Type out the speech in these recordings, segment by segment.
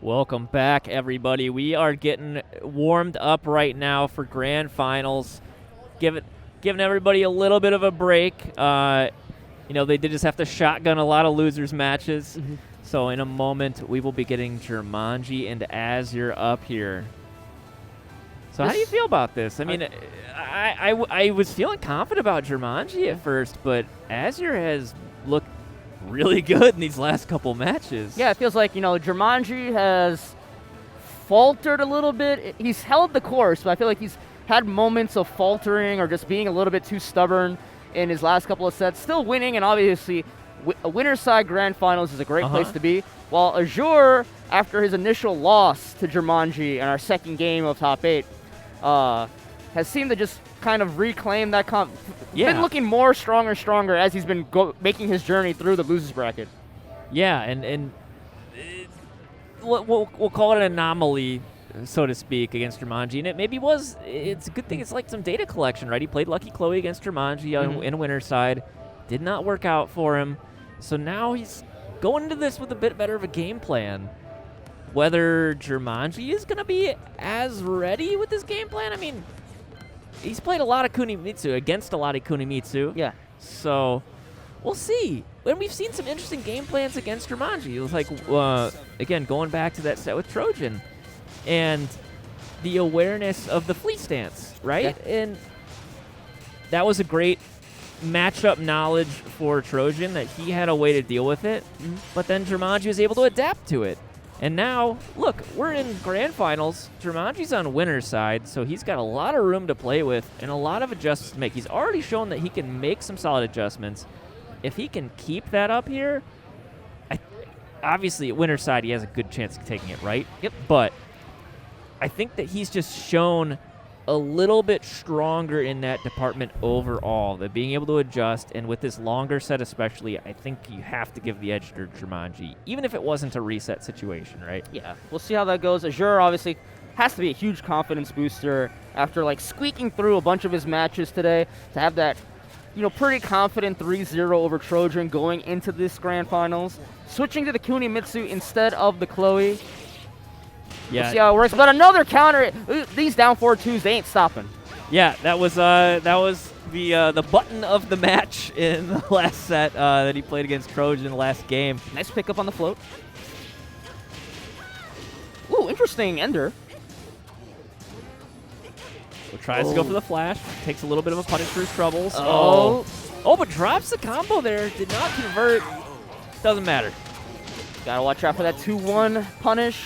Welcome back, everybody. We are getting warmed up right now for grand finals. Giving everybody a little bit of a break. They did just have to shotgun a lot of losers matches. So in a moment, we will be getting Jermanji and Azure up here. So how do you feel about this? I mean, I was feeling confident about Jermanji at first, but Azure has looked really good in these last couple matches. Yeah, it feels like, Jermanji has faltered a little bit. He's held the course, but I feel like he's had moments of faltering or just being a little bit too stubborn in his last couple of sets. Still winning, and obviously a winner's side grand finals is a great place to be. While Azure, after his initial loss to Jermanji in our second game of top 8, has seemed to just kind of reclaim that been looking more stronger as he's been making his journey through the losers bracket. Yeah, and we'll call it an anomaly, so to speak, against Jermanji. And it's a good thing it's like some data collection, right? He played Lucky Chloe against Jermanji in winner's side. Did not work out for him. So now he's going into this with a bit better of a game plan. Whether Jermanji is going to be as ready with this game plan, I mean, he's played a lot of Kunimitsu against a lot of Kunimitsu. Yeah. So we'll see. And we've seen some interesting game plans against Jermanji. It was like, again, going back to that set with Trojan and the awareness of the fleet stance, right? Yeah. And that was a great matchup knowledge for Trojan that he had a way to deal with it. But then Jermanji was able to adapt to it. And now, look, we're in grand finals. Jermanji's on winner's side, so he's got a lot of room to play with and a lot of adjustments to make. He's already shown that he can make some solid adjustments. If he can keep that up here, obviously at winner's side he has a good chance of taking it, right? Yep. But I think that he's just shown a little bit stronger in that department overall, that being able to adjust, and with this longer set especially, I think you have to give the edge to Jermanji, even if it wasn't a reset situation, right? Yeah, we'll see how that goes. Azure obviously has to be a huge confidence booster after squeaking through a bunch of his matches today to have that, pretty confident 3-0 over Trojan going into this grand finals. Switching to the Kunimitsu instead of the Chloe. Yeah. We'll see how it works. But another counter. These down 4-2s, they ain't stopping. Yeah, that was the button of the match in the last set that he played against Trojan in the last game. Nice pickup on the float. Ooh, interesting ender. So tries to go for the flash. Takes a little bit of a punish for his troubles. Oh, but drops the combo there. Did not convert. Doesn't matter. Gotta watch out for that 2-1 punish.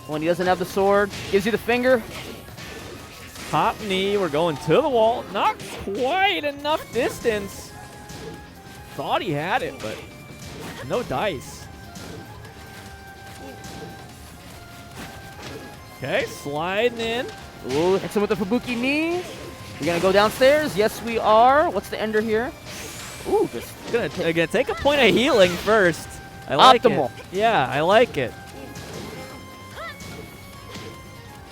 When he doesn't have the sword, gives you the finger. Top knee, we're going to the wall. Not quite enough distance. Thought he had it, but no dice. Okay, sliding in. Ooh, hits him with the Fubuki knee. We're gonna go downstairs. Yes, we are. What's the ender here? Ooh, just gonna take a point of healing first. I like optimal. it. Yeah, I like it.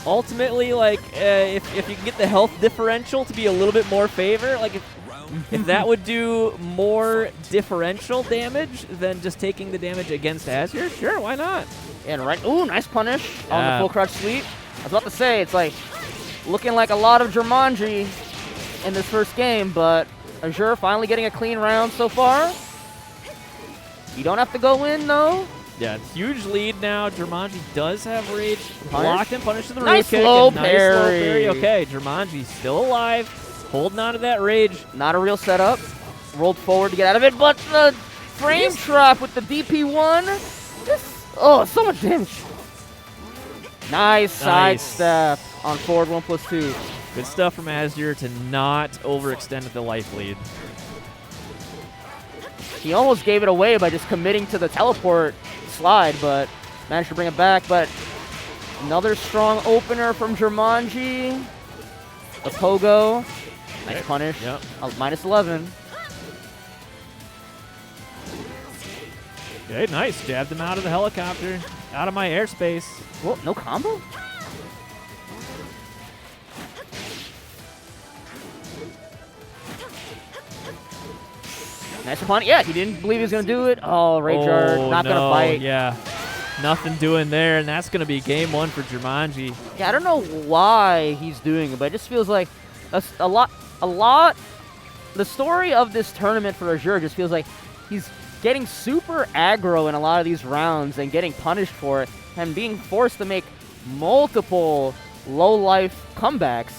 Ultimately, if you can get the health differential to be a little bit more favor, if that would do more differential damage than just taking the damage against Azure, sure, why not? And ooh, nice punish on the full crouch sweep. I was about to say, it's looking like a lot of Jermanji in this first game, but Azure finally getting a clean round so far. You don't have to go in, though. Yeah, huge lead now. Jermanji does have rage. Blocked and punished to the nice root kick. Low Nice low parry. Okay, Jermanji's still alive. Holding on to that rage. Not a real setup. Rolled forward to get out of it, but the frame trap with the DP1. So much damage. Nice sidestep on forward 1+2. Good stuff from Azure to not overextend the life lead. He almost gave it away by just committing to the teleport slide, but managed to bring it back. But another strong opener from Jermanji. The pogo. Nice punish. Yep. Minus 11. Okay, nice. Jabbed him out of the helicopter. Out of my airspace. Whoa, no combo? Nice opponent. Yeah, he didn't believe he was going to do it. Oh, Rage Art, not going to fight. Yeah. Nothing doing there, and that's going to be game 1 for Jermanji. Yeah, I don't know why he's doing it, but it just feels like a lot. The story of this tournament for Azure just feels like he's getting super aggro in a lot of these rounds and getting punished for it and being forced to make multiple low-life comebacks.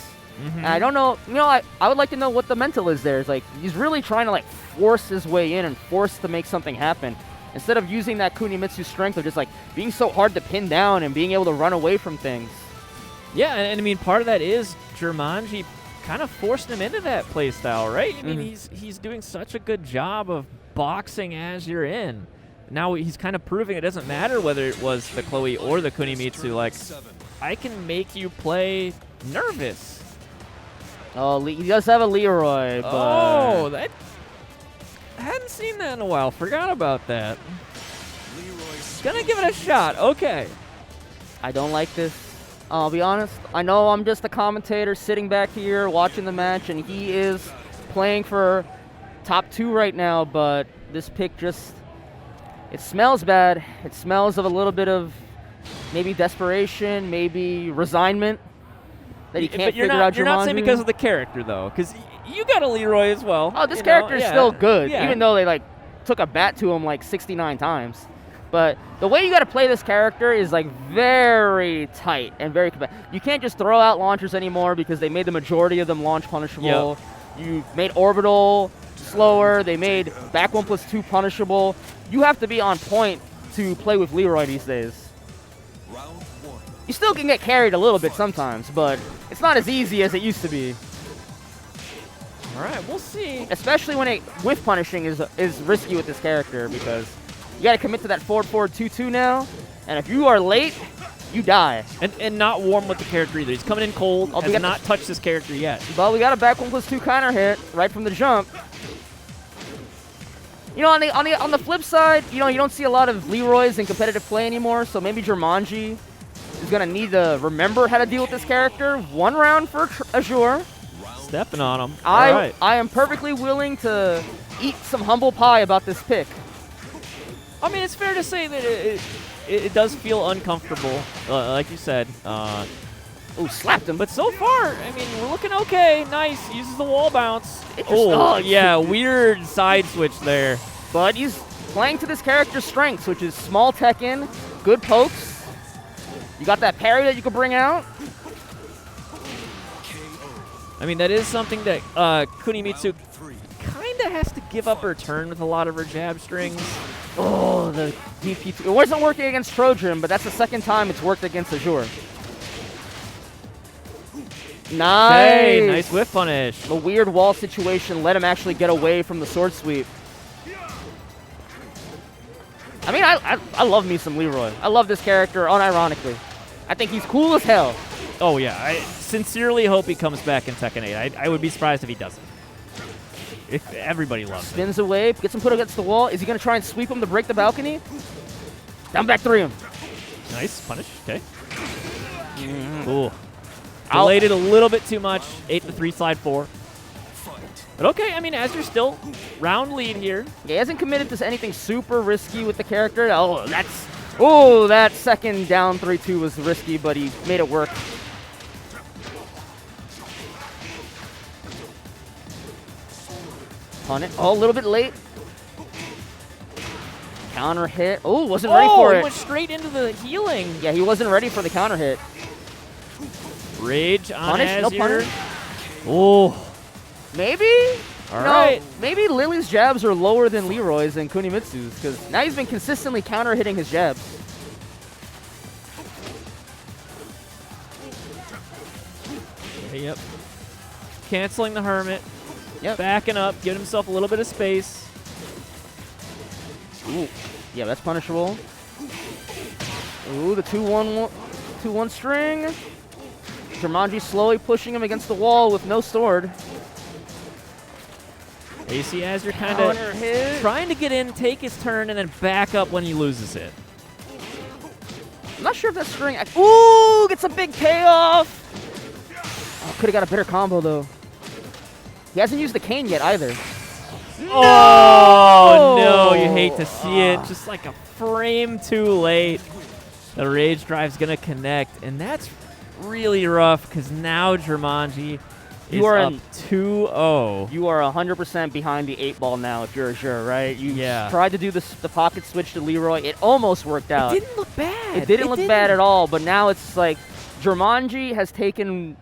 And I don't know, I would like to know what the mental is there. It's like he's really trying to like force his way in and force to make something happen instead of using that Kunimitsu strength of just like being so hard to pin down and being able to run away from things. Yeah, and I mean, part of that is Jermanji kind of forcing him into that play style, right? I mean, he's doing such a good job of boxing Azure in. Now he's kind of proving it doesn't matter whether it was the Chloe or the Kunimitsu. Like, I can make you play nervous. Oh, he does have a Leroy, but... Oh, I hadn't seen that in a while. Forgot about that. Gonna give it a shot. Okay. I don't like this. I'll be honest. I know I'm just a commentator sitting back here watching the match, and he is playing for top 2 right now, but this pick just... It smells bad. It smells of a little bit of maybe desperation, maybe resignment that he can't figure out Jermanji. You're not saying because of the character, though, because you got a Leroy as well. Oh, this character is still good, even though they like took a bat to him like 69 times. But the way you got to play this character is like very tight and very competitive. You can't just throw out launchers anymore because they made the majority of them launch punishable. Yep. You made orbital slower. They made back 1+2 punishable. You have to be on point to play with Leroy these days. You still can get carried a little bit sometimes, but it's not as easy as it used to be. All right, we'll see. Especially when whiff punishing is risky with this character because you got to commit to that forward 2-2 now, and if you are late, you die. And not warm with the character either. He's coming in cold. Has not touched this character yet. But we got a back 1+2 counter hit right from the jump. You know, on the flip side, you don't see a lot of Leroys in competitive play anymore, so maybe Jermanji is going to need to remember how to deal with this character. 1 round for Azure. Stepping on him. I am perfectly willing to eat some humble pie about this pick. I mean, it's fair to say that it does feel uncomfortable, like you said. Oh, slapped him. But so far, I mean, we're looking okay. Nice. Uses the wall bounce. Yeah, weird side switch there. But he's playing to this character's strengths, which is small Tekken, good pokes. You got that parry that you can bring out. I mean, that is something that Kunimitsu kind of has to give up her turn with a lot of her jab strings. Oh, the DP2. It wasn't working against Trojan, but that's the second time it's worked against Azure. Nice. Hey, nice whiff punish. The weird wall situation let him actually get away from the sword sweep. I mean, I love me some Leroy. I love this character, unironically. I think he's cool as hell. Oh, yeah. I sincerely hope he comes back in Tekken 8. I would be surprised if he doesn't. If everybody loves him. Spins away, gets him put against the wall. Is he going to try and sweep him to break the balcony? Down back 3 him. Nice punish. Okay. Cool. Delayed it a little bit too much. 8-3 slide 4. But okay, I mean, Azure still round lead here. Yeah, he hasn't committed to anything super risky with the character. Oh, that second down 3-2 was risky, but he made it work. On it. Oh, a little bit late. Counter hit. Oh, wasn't ready for it. He went straight into the healing. Yeah, he wasn't ready for the counter hit. Rage on punish, Azure. no punish. Oh. Maybe? All right. Maybe Lily's jabs are lower than Leroy's and Kunimitsu's, because now he's been consistently counter hitting his jabs. Yep. Canceling the Hermit. Yep. Backing up, giving himself a little bit of space. Ooh. Yeah, that's punishable. Ooh, the 2-1 string. Jermanji slowly pushing him against the wall with no sword. You see Azure kind of trying to get in, take his turn, and then back up when he loses it. I'm not sure if that string... Ooh, gets a big payoff! Oh, could have got a better combo, though. He hasn't used the cane yet, either. Oh, no, you hate to see it. Just like a frame too late. The rage drive's going to connect, and that's really rough because now Jermanji is up 2-0. You are 100% behind the 8-ball now if you're Azure, right? You Yeah. tried to do the pocket switch to Leroy. It almost worked out. It didn't look bad. It didn't look bad at all, but now it's like Jermanji has taken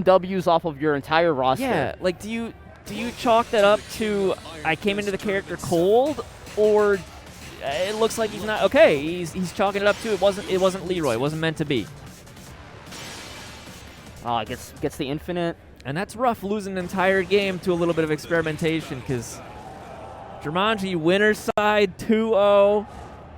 W's off of your entire roster. Yeah, like do you chalk that up to I came into the character cold, or it looks like he's not okay? He's chalking it up to it wasn't Leroy. It wasn't meant to be. Oh, it gets the infinite. And that's rough, losing an entire game to a little bit of experimentation, because Jermanji, winner's side, 2-0.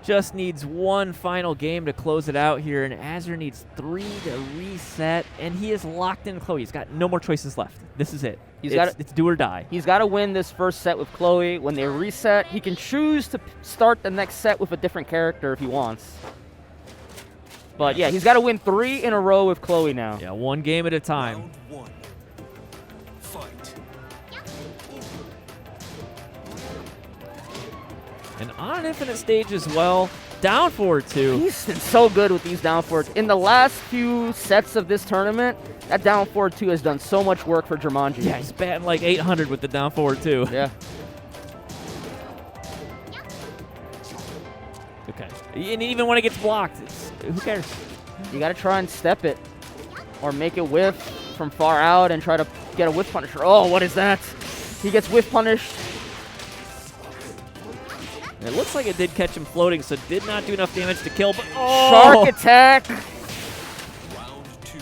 Just needs one final game to close it out here, and Azure needs 3 to reset, and he is locked in Chloe. He's got no more choices left. This is it. It's do or die. He's got to win this first set with Chloe. When they reset, he can choose to start the next set with a different character if he wants. But yeah, he's got to win 3 in a row with Chloe now. Yeah, one game at a time. Round 1. Fight. And on an infinite stage as well, down 4-2. He's been so good with these down forwards. In the last few sets of this tournament, that down 4-2 has done so much work for Jermanji. Yeah, he's batting like 800 with the down 4-2. Yeah. Okay. And even when it gets blocked, who cares? You got to try and step it or make it whiff from far out and try to get a whiff punisher. Oh, what is that? He gets whiff punished. It looks like it did catch him floating, so did not do enough damage to kill, but Shark attack. Round 2.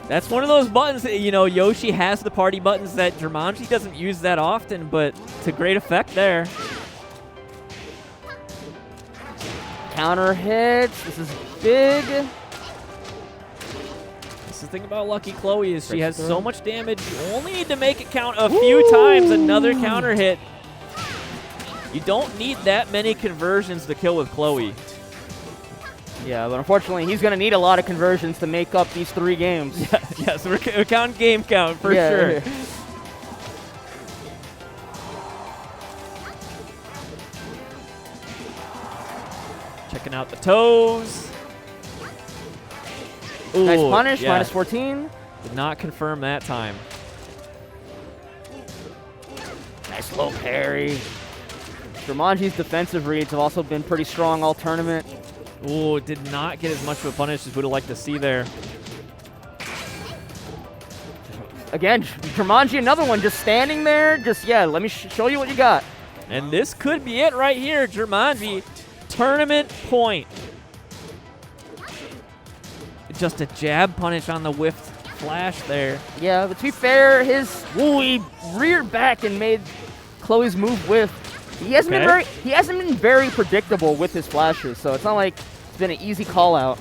That's one of those buttons that, Yoshi has the party buttons that Jermanji doesn't use that often, but to great effect there. Counter hits. This is big. That's the thing about Lucky Chloe is she has so much damage. You only need to make it count a few times. Another counter hit. You don't need that many conversions to kill with Chloe. Yeah, but unfortunately, he's going to need a lot of conversions to make up these 3 games. Yeah, so we're counting game count for sure. Yeah. Checking out the toes. Ooh, Nice punish, yeah. -14. Did not confirm that time. Nice low parry. Jermanji's defensive reads have also been pretty strong all tournament. Ooh, did not get as much of a punish as we would have liked to see there. Again, Jermanji, another one, just standing there. Let me show you what you got. And this could be it right here. Jermanji, tournament point. Just a jab punish on the whiffed flash there. Yeah, but to be fair, he reared back and made Chloe's move whiff. He hasn't been very predictable with his flashes, so it's not like it's been an easy call out.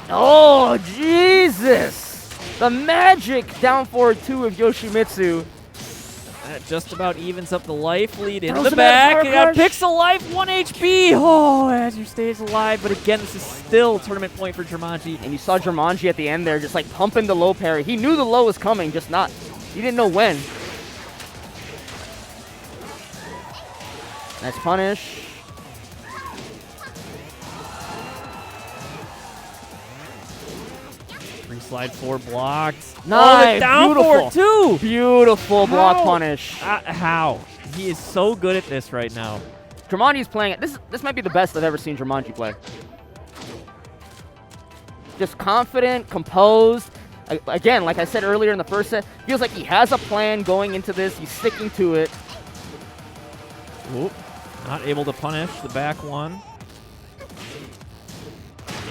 Oh, Jesus! The magic down forward 2 of Yoshimitsu. That just about evens up the life lead in Throws the him out of back. Power He got Crush. Pixel life, 1 HP. Oh, Azure stays alive, but again, this is still tournament point for Jermanji. And you saw Jermanji at the end there just like pumping the low parry. He knew the low was coming, just not. He didn't know when. Nice punish. Free slide 4 blocked. Nice, Oh, the down beautiful. forward too. Beautiful block How? punish. How? He is so good at this right now. Jermanji's playing it. This might be the best I've ever seen Jermanji play. Just confident, composed. Again, like I said earlier in the first set, feels like he has a plan going into this. He's sticking to it. Oop. Not able to punish the back one.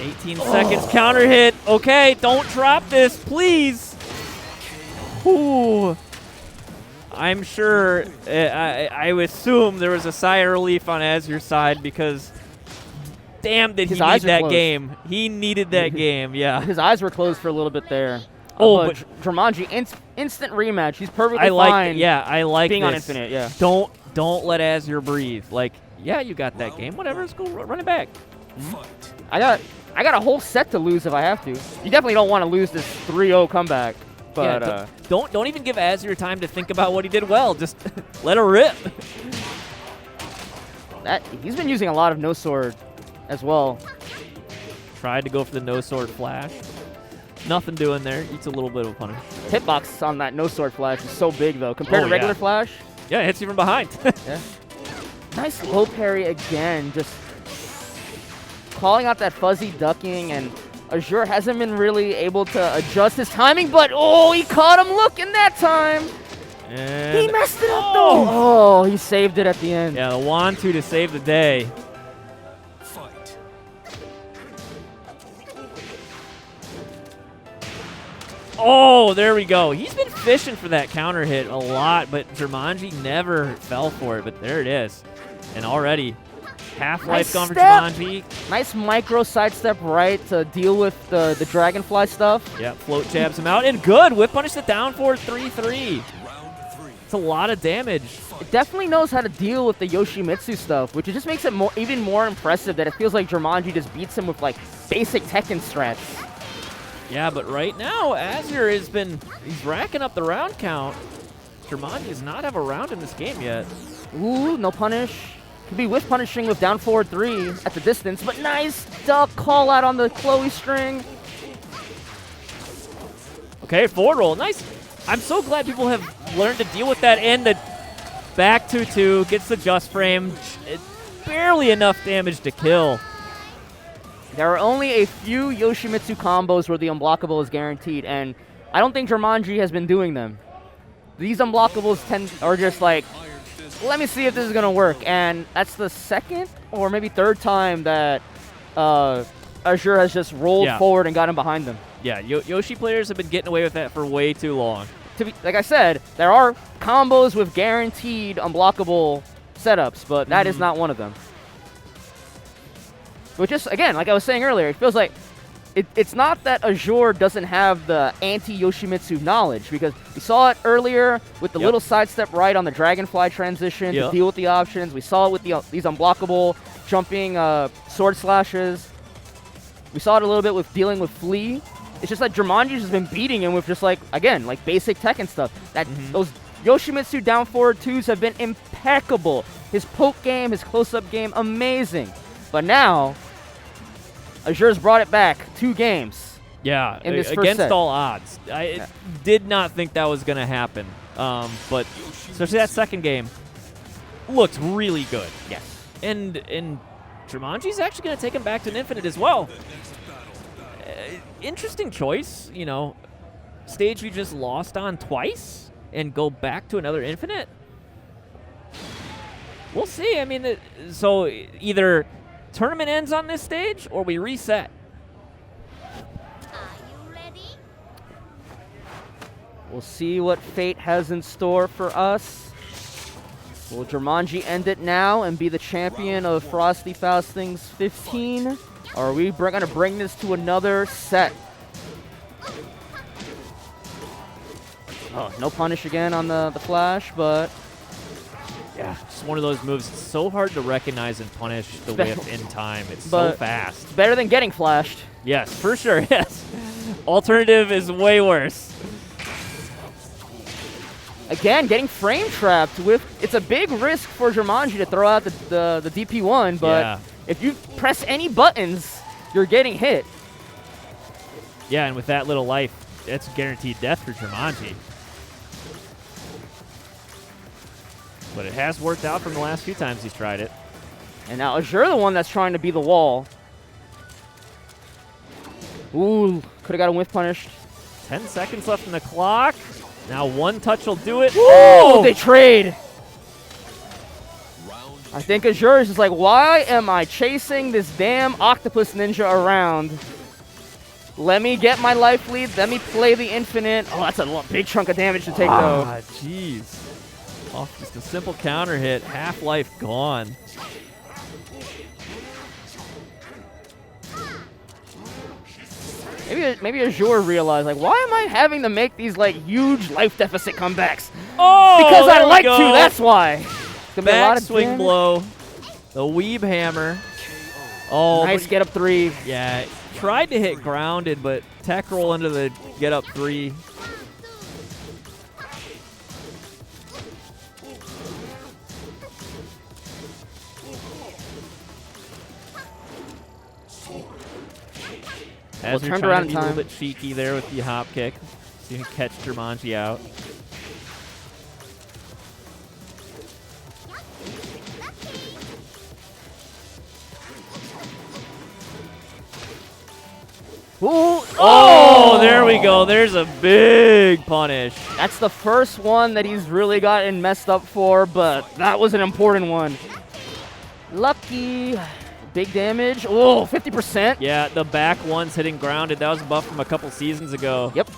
18 seconds, counter hit. Okay, don't drop this, please. Ooh. I'm sure, I would assume there was a sigh of relief on Azure's side because damn did he His eyes need are that closed. game. He needed that game, yeah. His eyes were closed for a little bit there. Oh, but Jermanji, instant rematch. He's perfectly I like fine. yeah, I like being on this. infinite, yeah. Don't let Azure breathe. Like, yeah, you got that game. Whatever, let's go run it back. Fight. I got a whole set to lose if I have to. You definitely don't want to lose this 3-0 comeback. But Yeah, don't even give Azure time to think about what he did well. Just let her rip. he's been using a lot of no sword as well. Tried to go for the no sword flash. Nothing doing there. Eats a little bit of a punish. Hitbox on that no sword flash is so big though compared Oh, to regular yeah. flash. Yeah, it hits you from behind. Yeah. Nice low parry again, just calling out that fuzzy ducking, and Azure hasn't been really able to adjust his timing, but oh, he caught him looking that time. And He messed it up though. Oh, he saved it at the end. yeah, the Wantu to save the day. Fight. Oh, there we go. He's been fishing for that counter hit a lot, but Jermanji never fell for it, but there it is. And already, half-life Nice gone for step. Jermanji. Nice micro sidestep right to deal with the dragonfly stuff. Yeah, float jabs him out, and good. Whip punish the down forward 3-3. Round 3. It's a lot of damage. It definitely knows how to deal with the Yoshimitsu stuff, which just makes it even more impressive that it feels like Jermanji just beats him with like basic Tekken strats. Yeah, but right now, Azure he's racking up the round count. Jermanji does not have a round in this game yet. Ooh, no punish. Could be whiff punishing with down forward 3 at the distance, but nice duck call out on the Chloe string. Okay, forward roll, nice. I'm so glad people have learned to deal with that, and the back 2-2 gets the just frame. It's barely enough damage to kill. There are only a few Yoshimitsu combos where the unblockable is guaranteed, and I don't think Jermanji has been doing them. These unblockables are just like, let me see if this is going to work, and that's the second or maybe third time that Azure has just rolled forward and gotten behind them. Yeah, Yoshi players have been getting away with that for way too long. Like I said, there are combos with guaranteed unblockable setups, but that is not one of them. Which is, again, like I was saying earlier, it feels like it's not that Azure doesn't have the anti-Yoshimitsu knowledge, because we saw it earlier with the little sidestep right on the Dragonfly transition to deal with the options. We saw it with these unblockable jumping sword slashes. We saw it a little bit with dealing with Flea. It's just that Jermanji's has been beating him with just like, again, like basic Tekken stuff. Those Yoshimitsu down forward 2s have been impeccable. His poke game, his close-up game, amazing. But now, Azure's brought it back 2 games. Yeah, in this first against set. all odds. I did not think that was going to happen. But especially that second game looked really good. Yes. And Jermanji's actually going to take him back to an infinite as well. Interesting choice, you know. Stage we just lost on twice and go back to another infinite. We'll see. I mean, so either tournament ends on this stage or we reset. Are you ready? We'll see what fate has in store for us. Will Jermanji end it now and be the champion of Frosty Faustings 15? Or are we going to bring this to another set? Oh, no punish again on the flash, but Yeah, just one of those moves. It's so hard to recognize and punish the whip in time. It's so fast. it's better than getting flashed. Yes, for sure, yes. Alternative is way worse. Again, getting frame trapped with, it's a big risk for Jermanji to throw out the DP1, but if you press any buttons, you're getting hit. Yeah, and with that little life, it's guaranteed death for Jermanji. But it has worked out from the last few times he's tried it. And now Azure the one that's trying to be the wall. Ooh, could have got him whiff punished. 10 seconds left in the clock. Now one touch will do it. Oh, they trade. Round I think Azure is just like, why am I chasing this damn octopus ninja around? Let me get my life lead. Let me play the infinite. Oh, that's a big chunk of damage to take, though. Ah, jeez. Off just a simple counter hit. Half-life gone. Maybe Azure realized, like, why am I having to make these, like, huge life deficit comebacks? Oh, Because I there we like go. to, that's why. It's gonna be a lot Back of swing damage. blow. The weeb hammer. Oh, Nice but- get up 3. Yeah, tried to hit grounded, but tech roll into the get up 3. As you're turned trying around to be in a little time. bit cheeky there with the hop kick, so you can catch Jermanji out. Ooh, Oh, there we go. There's a big punish. That's the first one that he's really gotten messed up for, but that was an important one. Lucky. Big damage. Oh, 50%. Yeah, the back one's hitting grounded. That was a buff from a couple seasons ago. Yep.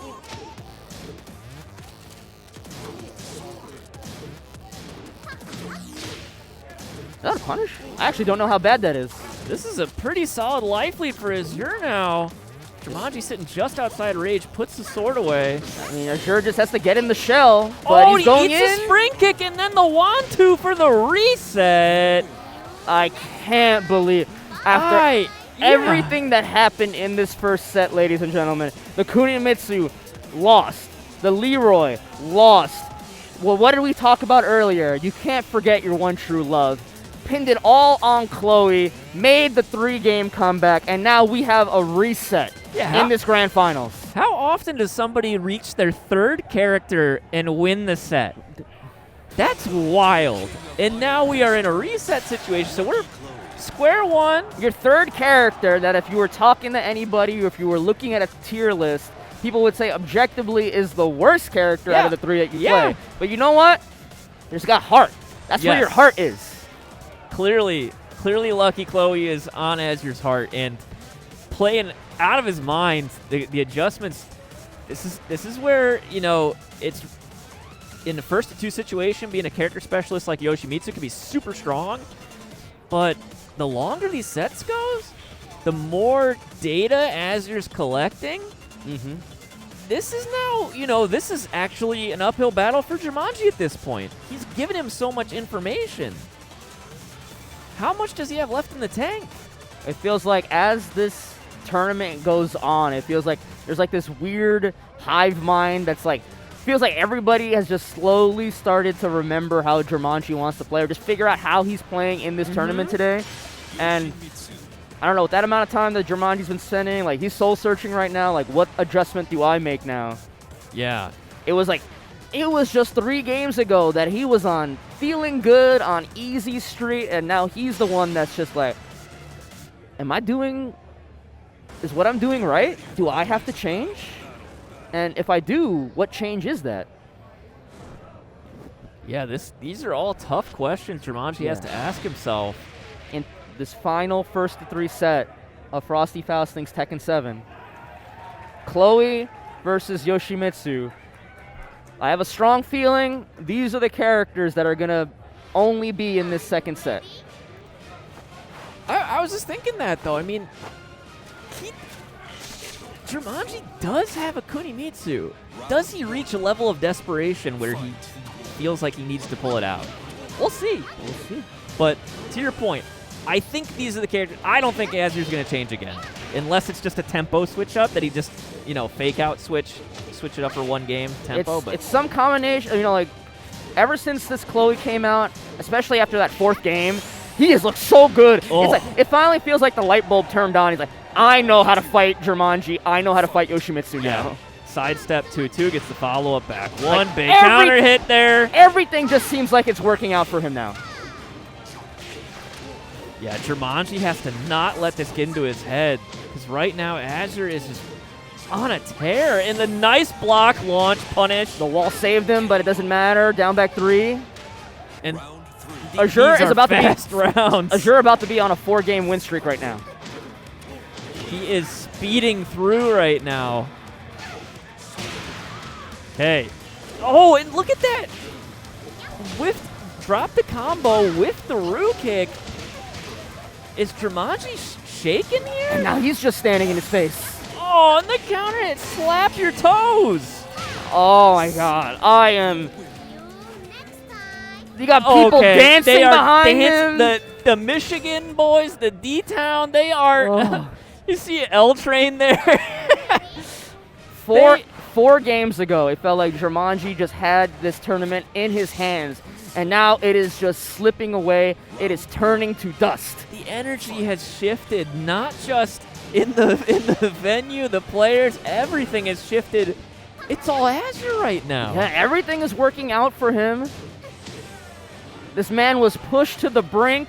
Is that a punish? I actually don't know how bad that is. This is a pretty solid life lead for Azure now. Jermanji sitting just outside rage, puts the sword away. I mean, Azure just has to get in the shell, but Oh, he's going he eats in. his spring kick and then the 1-2 for the reset. I can't believe after everything that happened in this first set, ladies and gentlemen. The Kunimitsu lost. The Leroy lost. Well, what did we talk about earlier? You can't forget your one true love. Pinned it all on Chloe, made the 3-game comeback, and now we have a reset in this grand finals. How often does somebody reach their 3rd character and win the set? That's wild. And now we are in a reset situation, so we're square one. Your 3rd character that if you were talking to anybody or if you were looking at a tier list, people would say objectively is the worst character out of the 3 that you play. But you know what? It's got heart. That's where your heart is. Clearly Lucky Chloe is on Azure's heart and playing out of his mind. The adjustments. This is where, you know, it's in the first to 2 situation, being a character specialist like Yoshimitsu can be super strong. But the longer these sets goes, the more data Azure's collecting. This is now, you know, this is actually an uphill battle for Jermanji at this point. He's given him so much information. How much does he have left in the tank? It feels like as this tournament goes on, it feels like there's like this weird hive mind that's like, feels like everybody has just slowly started to remember how Jermanji wants to play or just figure out how he's playing in this tournament today. And I don't know, with that amount of time that Jermanji's been spending, like he's soul searching right now, like what adjustment do I make now? Yeah. It was just 3 games ago that he was on feeling good on easy street, and now he's the one that's just like, is what I'm doing right? Do I have to change? And if I do, what change is that? Yeah, these are all tough questions Jermanji has to ask himself. In this final 1st to 3 set of Frosty Faustings Tekken 7, Chloe versus Yoshimitsu. I have a strong feeling these are the characters that are going to only be in this 2nd set. I was just thinking that, though. I mean, Jermanji does have a Kunimitsu. Does he reach a level of desperation where he feels like he needs to pull it out? We'll see. We'll see. But to your point, I think these are the characters. I don't think Azure's going to change again. Unless it's just a tempo switch up that he just, you know, fake out switch it up for 1 game tempo. It's some combination, you know, like ever since this Chloe came out, especially after that 4th game, he has looked so good. Oh. It's like, it finally feels like the light bulb turned on. He's like, I know how to fight Jermanji. I know how to fight Yoshimitsu now. Sidestep 2-2 gets the follow-up back. One big counter hit there. Everything just seems like it's working out for him now. Yeah, Jermanji has to not let this get into his head, because right now Azure is just on a tear. And the nice block launch punish. The wall saved him, but it doesn't matter. Down back 3. And Azure is about rounds. Azure about to be on a 4-game win streak right now. He is speeding through right now. Okay. Oh, and look at that. Drop the combo with the Roo kick. Is Jermanji shaking here? And now he's just standing in his face. Oh, and the counter hit. Slap your toes. Oh my god. I am... You got people dancing behind him. The Michigan boys, the D-Town, they are... Oh. You see L-Train there? Four games ago, it felt like Jermanji just had this tournament in his hands, and now it is just slipping away. It is turning to dust. The energy has shifted, not just in the venue, the players, everything has shifted. It's all Azure right now. Yeah, everything is working out for him. This man was pushed to the brink,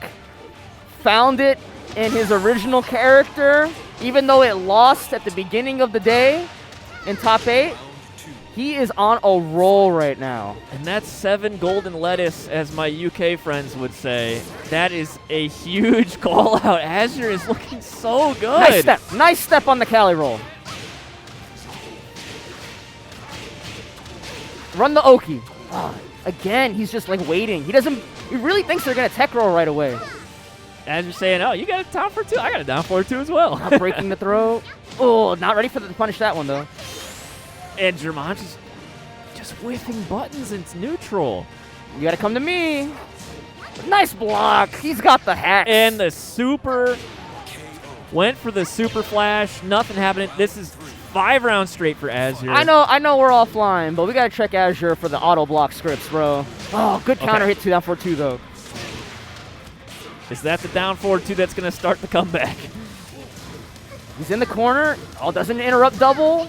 found it in his original character, even though it lost at the beginning of the day in top 8. He is on a roll right now. And that's 7 golden lettuce, as my UK friends would say. That is a huge call out. Azure is looking so good. Nice step. Nice step on the Cali roll. Run the Oki. Again, he's just like waiting. He really thinks they're going to tech roll right away. Azure saying, oh, you got a down for 2? I got a down for 2 as well. Not breaking the throw. Oh, not ready to punish that one, though. And Jermanji's just whiffing buttons. It's neutral. You got to come to me. Nice block. He's got the hack. And the super went for the super flash. Nothing happening. This is 5 rounds straight for Azure. I know we're offline, but we got to check Azure for the auto block scripts, bro. Oh, good counter hit 2 down 4-2, though. Is that the down 4-2 that's going to start the comeback? He's in the corner. Oh, doesn't interrupt double.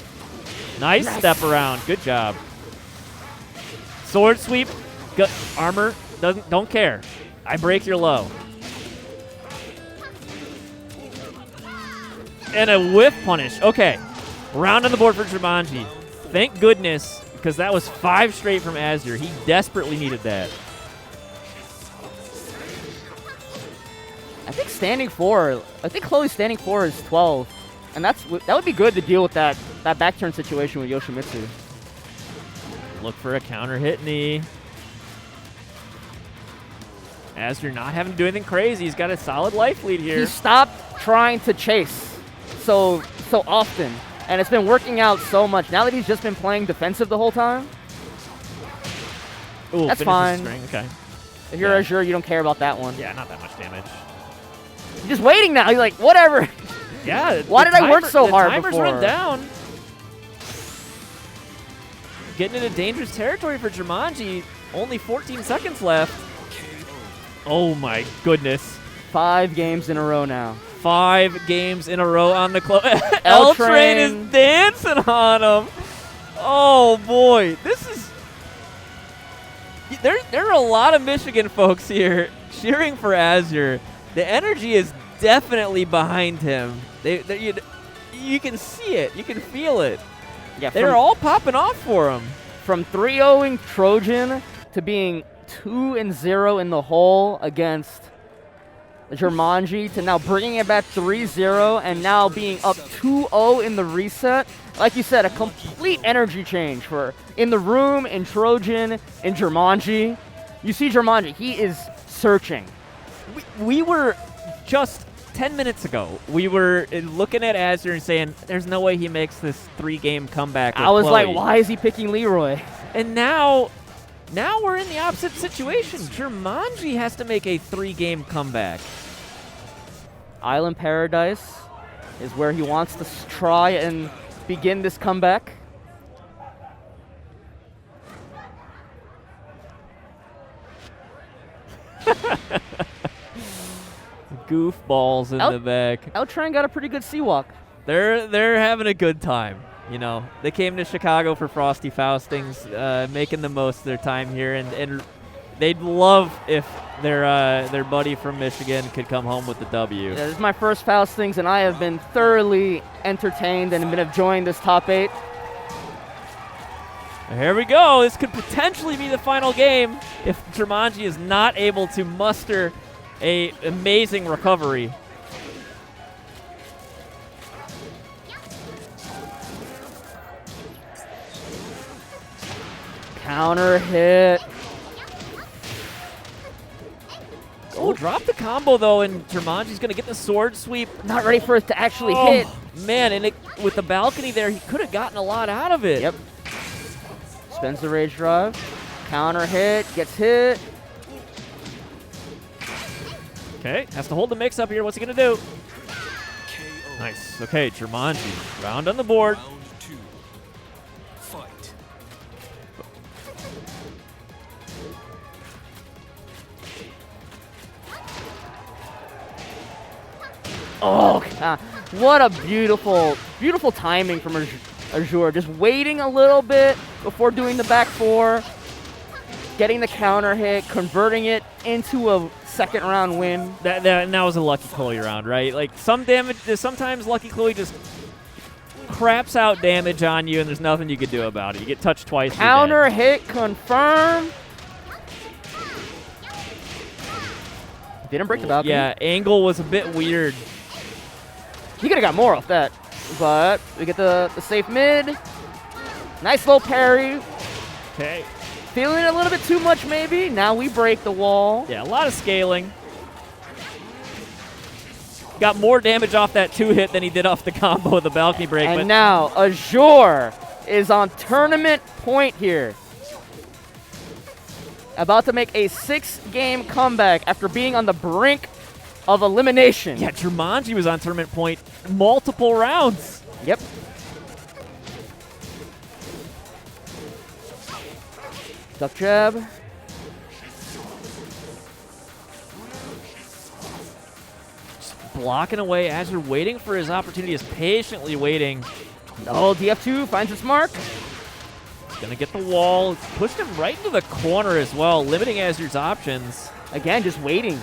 Nice step around. Good job. Sword sweep. Armor. Don't care. I break your low. And a whiff punish. Okay. Round on the board for Jermanji. Thank goodness, because that was 5 straight from Azure. He desperately needed that. I think Chloe's standing 4 is 12. And that would be good to deal with that back turn situation with Yoshimitsu. Look for a counter hit knee. Azure not having to do anything crazy. He's got a solid life lead here. He stopped trying to chase so often. And it's been working out so much. Now that he's just been playing defensive the whole time, Ooh, that's fine. Okay. If you're Azure, you don't care about that one. Yeah, not that much damage. He's just waiting now. He's like, whatever. Yeah. Why did I work so hard before? The timer's before? run down. Getting into dangerous territory for Jermanji. Only 14 seconds left. Oh my goodness. 5 games in a row now. 5 games in a row on the close. L-Train is dancing on him. Oh boy. This is... There are a lot of Michigan folks here cheering for Azure. The energy is definitely behind him. You can see it. You can feel it. Yeah, they're all popping off for him. From 3-0ing Trojan to being 2-0 in the hole against Jermanji to now bringing it back 3-0 and now being up 2-0 in the reset. Like you said, a complete energy change for in the room, in Trojan, in Jermanji. You see Jermanji, he is searching. We were just 10 minutes ago, we were looking at Azure and saying, there's no way he makes this 3-game comeback with I was Chloe. like, why is he picking Leroy? And now we're in the opposite situation. Jermanji has to make a 3-game comeback. Island Paradise is where he wants to try and begin this comeback. Goofballs in the back. L-Train got a pretty good C-Walk. They're having a good time. You know, they came to Chicago for Frosty Faustings, making the most of their time here, and they'd love if their buddy from Michigan could come home with the W. Yeah, this is my first Faustings, and I have been thoroughly entertained and been enjoying this top 8. Here we go. This could potentially be the final game if Jermanji is not able to muster a amazing recovery. Counter hit. Oh, drop the combo though, and Jermanji's gonna get the sword sweep. Not ready for it to actually hit. Man, and with the balcony there, he could have gotten a lot out of it. Yep. Spends the rage drive. Counter hit, gets hit. Okay, has to hold the mix up here. What's he gonna do? Nice. Okay, Jermanji, round on the board. Round 2. Fight. Oh, God. What a beautiful, beautiful timing from Azure. Just waiting a little bit before doing the back four, getting the counter hit, converting it into a second round win. That was a Lucky Chloe round, right? Like sometimes Lucky Chloe just craps out damage on you, and there's nothing you can do about it. You get touched twice. Counter hit confirm. Didn't break the balcony. Yeah, angle was a bit weird. He could have got more off that, but we get the safe mid. Nice little parry. Okay. Feeling a little bit too much, maybe. Now we break the wall. Yeah, a lot of scaling. Got more damage off that 2-hit than he did off the combo of the balcony break. And now Azure is on tournament point here. About to make a 6-game comeback after being on the brink of elimination. Yeah, Jermanji was on tournament point multiple rounds. Yep. Duck jab. Blocking away. Azure waiting for his opportunity, is patiently waiting. Oh, DF2 finds its mark. Gonna get the wall. Pushed him right into the corner as well, limiting Azure's options. Again, just waiting.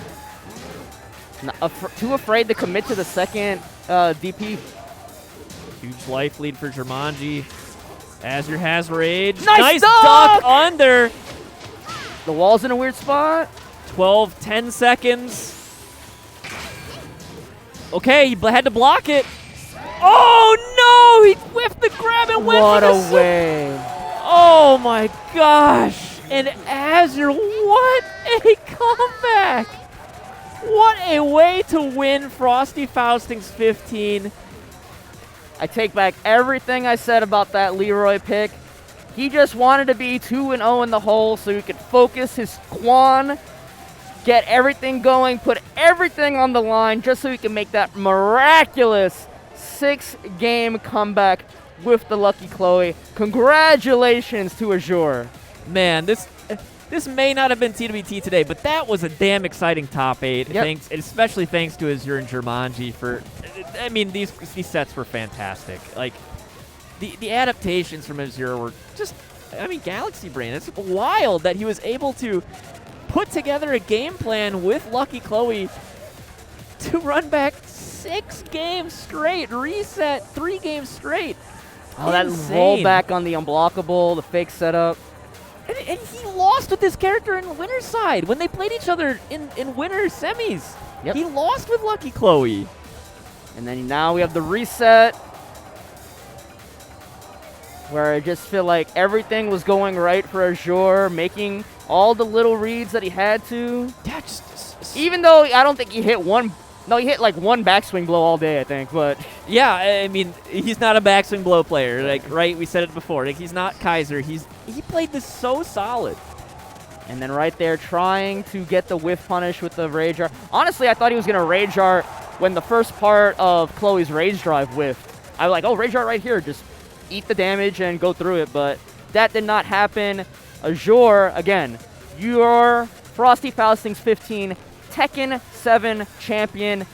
Too afraid to commit to the second DP. Huge life lead for Jermanji. Azure has rage. Nice duck under. The wall's in a weird spot. 10 seconds. Okay, he had to block it. Oh no! He whiffed the grab and went What for the a way. Oh my gosh! And Azure, what a comeback! What a way to win Frosty Faustings 15. I take back everything I said about that Leroy pick. He just wanted to be 2-0 in the hole so he could focus his Quan, get everything going, put everything on the line just so he can make that miraculous 6-game comeback with the Lucky Chloe. Congratulations to Azure. Man, this may not have been TWT today, but that was a damn exciting top 8. Yep. Especially thanks to Azure and Jermanji for. I mean, these sets were fantastic. Like the adaptations from Azure were just. I mean, Galaxy Brain. It's wild that he was able to put together a game plan with Lucky Chloe to run back 6 games straight, reset 3 games straight. Oh, that rollback on the unblockable, the fake setup. And he lost with this character in winner's side when they played each other in winner semis. Yep. He lost with Lucky Chloe. And then now we have the reset, where I just feel like everything was going right for Azure, making all the little reads that he had to. Yeah, Even though I don't think he hit one. No, he hit like one backswing blow all day, I think, but. Yeah, I mean, he's not a backswing blow player. Like, right, we said it before. Like, he's not Kaiser. He played this so solid. And then right there, trying to get the whiff punish with the Rage Art. Honestly, I thought he was going to Rage Art when the first part of Chloe's Rage Drive whiffed. I was like, oh, Rage Art right here. Just eat the damage and go through it. But that did not happen. Azure, again, your Frosty Faustings 15 Tekken 7 champion.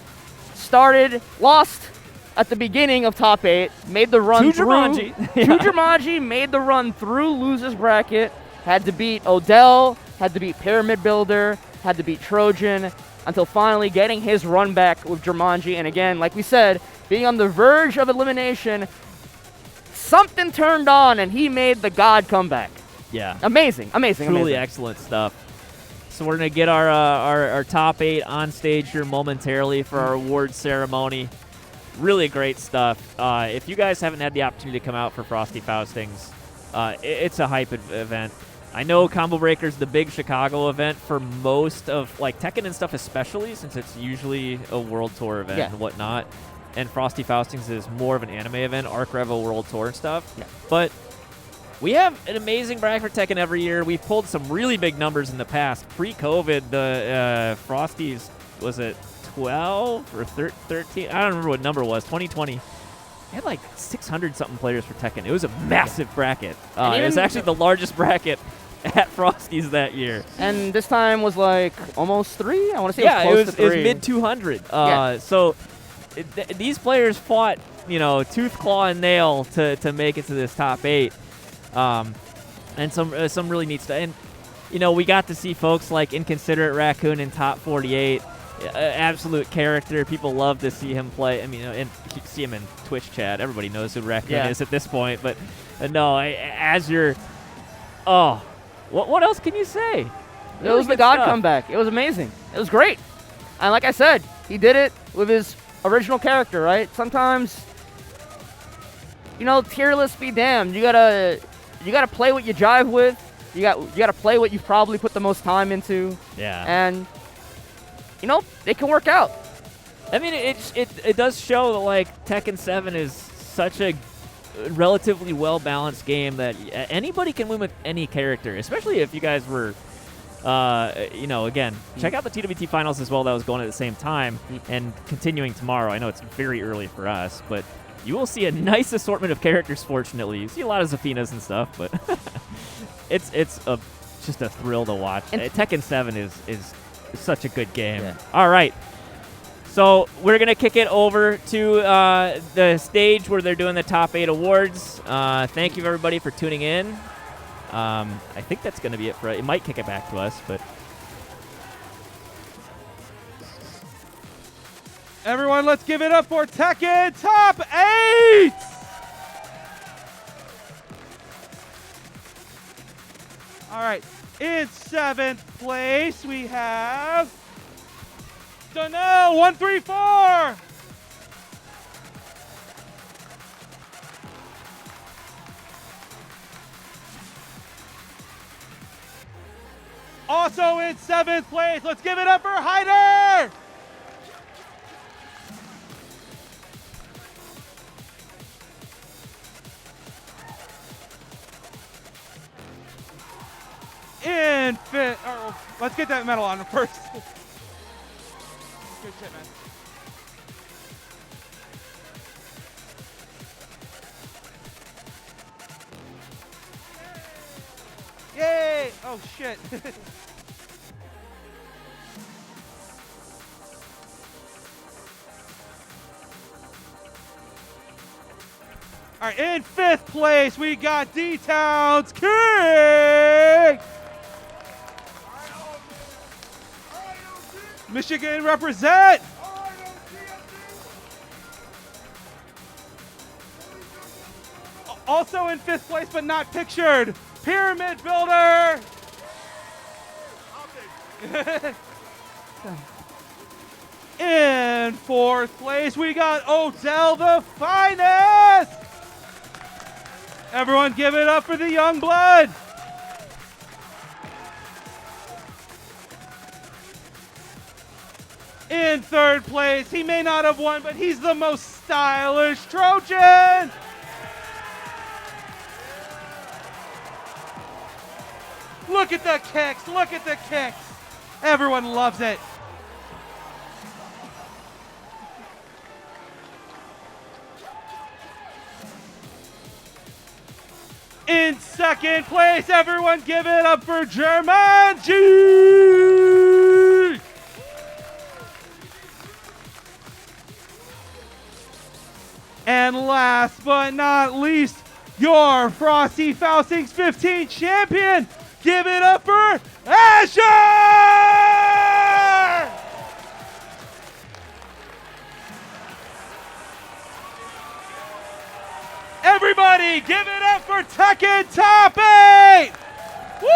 Lost at the beginning of top 8. Made the run to Jermanji. To Jermanji, made the run through losers bracket. Had to beat Odell, had to beat Pyramid Builder, had to beat Trojan, until finally getting his run back with Jermanji. And again, like we said, being on the verge of elimination, something turned on and he made the God comeback. Yeah. Amazing. Truly excellent stuff. So we're going to get our top 8 on stage here momentarily for our awards ceremony. Really great stuff. If you guys haven't had the opportunity to come out for Frosty Faustings, it's a hype event. I know Combo Breaker's the big Chicago event for most of, like, Tekken and stuff especially, since it's usually a World Tour event and whatnot. And Frosty Faustings is more of an anime event, Arc Revo World Tour and stuff. Yeah. But we have an amazing bracket for Tekken every year. We've pulled some really big numbers in the past. Pre-COVID, the Frosties, was it 12 or 13? I don't remember what number it was. 2020. They had like 600-something players for Tekken. It was a massive bracket. It was actually the largest bracket at Frosties that year. And this time was like almost 3? I want to say it was close to 3. It was mid-200. So these players fought, tooth, claw, and nail to make it to this top 8. And some really neat stuff. And, we got to see folks like Inconsiderate Raccoon in top 48. Absolute character. People love to see him play. I mean, and you see him in Twitch chat. Everybody knows who Raccoon is at this point. But no, Azure. Oh, what else can you say? It was the God comeback. It was amazing. It was great. And like I said, he did it with his original character, right? Sometimes, tier list be damned. You gotta play what you jive with. You gotta play what you probably put the most time into. Yeah. And it can work out. I mean, it does show that like Tekken 7 is such a relatively well-balanced game that anybody can win with any character, especially if you guys were, again, check out the TWT finals as well. That was going at the same time and continuing tomorrow. I know it's very early for us, but you will see a nice assortment of characters. Fortunately, you see a lot of Zafinas and stuff, but it's just a thrill to watch. Tekken 7 is such a good game. Yeah. All right. So we're going to kick it over to the stage where they're doing the top 8 awards. Thank you, everybody, for tuning in. I think that's going to be it for it. It might kick it back to us, but... Everyone, let's give it up for Tekken Top 8! All right. In 7th place, we have Donnell 134. Also in 7th place, let's give it up for Hyder. In 5th, let's get that medal on first. Good shit, man. Yay! Oh shit. All right, in 5th place, we got D-Town's King! Michigan represent! Also in 5th place, but not pictured, Pyramid Builder! In 4th place, we got Odell the Finest! Everyone give it up for the young blood! In 3rd place, he may not have won, but he's the most stylish Trojan! Look at the kicks, look at the kicks! Everyone loves it. In 2nd place, everyone give it up for Jermanji! And last but not least, your Frosty Faustings 15 champion, give it up for Azure! Everybody, give it up for Tekken Top 8! Woo!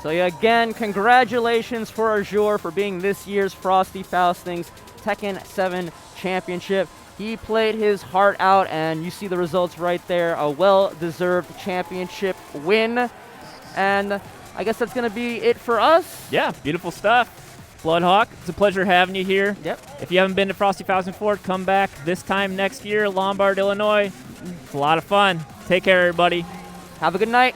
So yeah, again, congratulations for Azure for being this year's Frosty Faustings Tekken 7 Championship. He played his heart out, and you see the results right there. A well-deserved championship win. And I guess that's going to be it for us. Yeah, beautiful stuff. Bloodhawk, it's a pleasure having you here. Yep. If you haven't been to Frosty Faustings Ford, come back this time next year, Lombard, Illinois. It's a lot of fun. Take care, everybody. Have a good night.